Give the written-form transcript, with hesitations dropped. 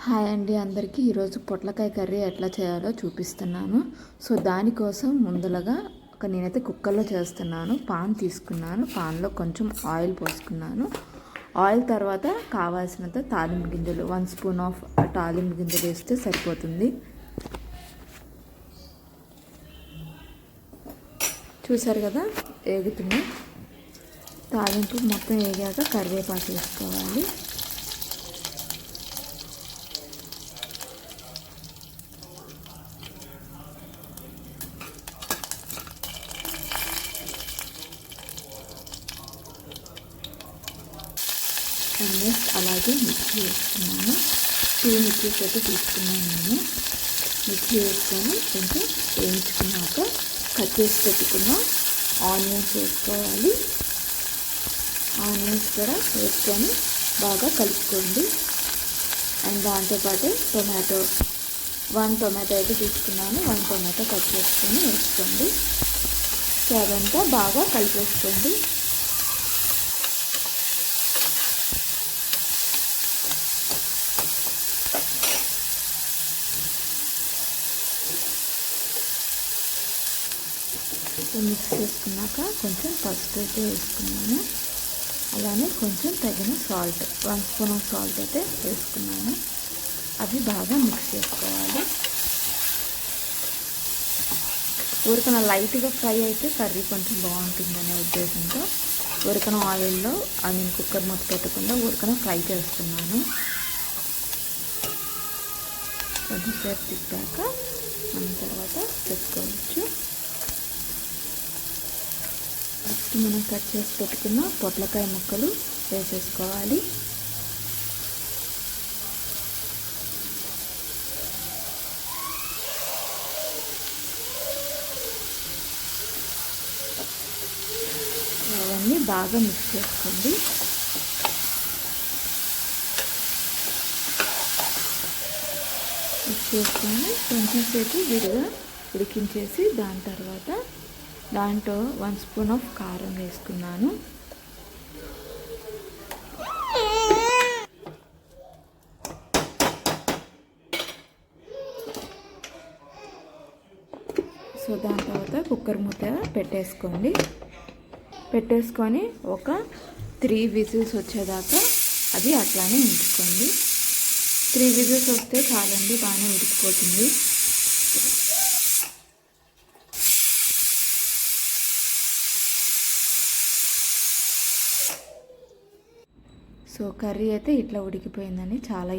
Hi అండి అందరికీ. ఈరోజు పొట్లకాయ కర్రీ ఎట్లా చేయాలో చూపిస్తున్నాను. సో దానికోసం ముందుగా నేనైతే కుక్కర్లో చేస్తున్నాను. పాన్ తీసుకున్నాను, పాన్లో కొంచెం ఆయిల్ పోసుకున్నాను. ఆయిల్ తర్వాత కావాల్సినంత తాలింపు గింజలు 1 స్పూన్ ఆఫ్ తాలింపు గింజలు వేస్తే సరిపోతుంది. చూసారు కదా వేగుతుంది. తాలింపు మొత్తం వేగాక కరివేపాకు వేసుకోవాలి. నెక్స్ట్ అలాగే మిక్సీ వేసుకున్నాను. 2 మిక్సీస్ అయితే తీసుకున్నాను నేను. మిక్సీ వేసుకొని కొంచెం వేయించుకున్నాక కట్ చేసి పెట్టుకున్న ఆనియన్స్ వేసుకోవాలి. ఆనియన్స్ కూడా వేసుకొని బాగా కలుపుకోండి. అండ్ దాంతోపాటు టొమాటో 1 టొమాటో అయితే తీసుకున్నాను. 1 టొమాటో కట్ చేసుకొని వేసుకోండి. సో అదంతా బాగా కలిపేసుకోండి. మిక్స్ చేసుకున్నాక కొంచెం పసుపు అయితే వేసుకున్నాను. అలానే కొంచెం తగిన సాల్ట్ 1 స్పూన్ ఆఫ్ సాల్ట్ అయితే వేసుకున్నాను. అవి బాగా మిక్స్ చేసుకోవాలి. ఊరికన లైట్గా ఫ్రై అయితే కర్రీ కొంచెం బాగుంటుందనే ఉద్దేశంతో ఊరికన ఆయిల్లో నేను కుక్కర్ మూత పెట్టకుండా ఊరికన ఫ్రై చేస్తున్నాను. కొంచెంసేపు తిప్పాక మనం తర్వాత పెట్టుకోవచ్చు. ఫస్ట్ మనం కట్ చేసి పెట్టుకున్న పొట్లకాయ ముక్కలు వేసేసుకోవాలి. అవన్నీ బాగా మిక్స్ చేసుకోండి. మిక్స్ చేసుకొని కొంచెం సేపు విడిగా ఉడికించేసి దాని తర్వాత దాంట్లో 1 స్పూన్ ఆఫ్ కారం వేసుకున్నాను. సో దాని తర్వాత కుక్కర్ మూత పెట్టేసుకొని ఒక 3 విజిల్స్ వచ్చేదాకా అది అట్లానే ఉంచుకోండి. 3 విజిల్స్ వస్తే చాలండి, బాగానే ఉడికిపోతుంది. సో కర్రీ అయితే ఇట్లా ఉడికిపోయిందని చాలా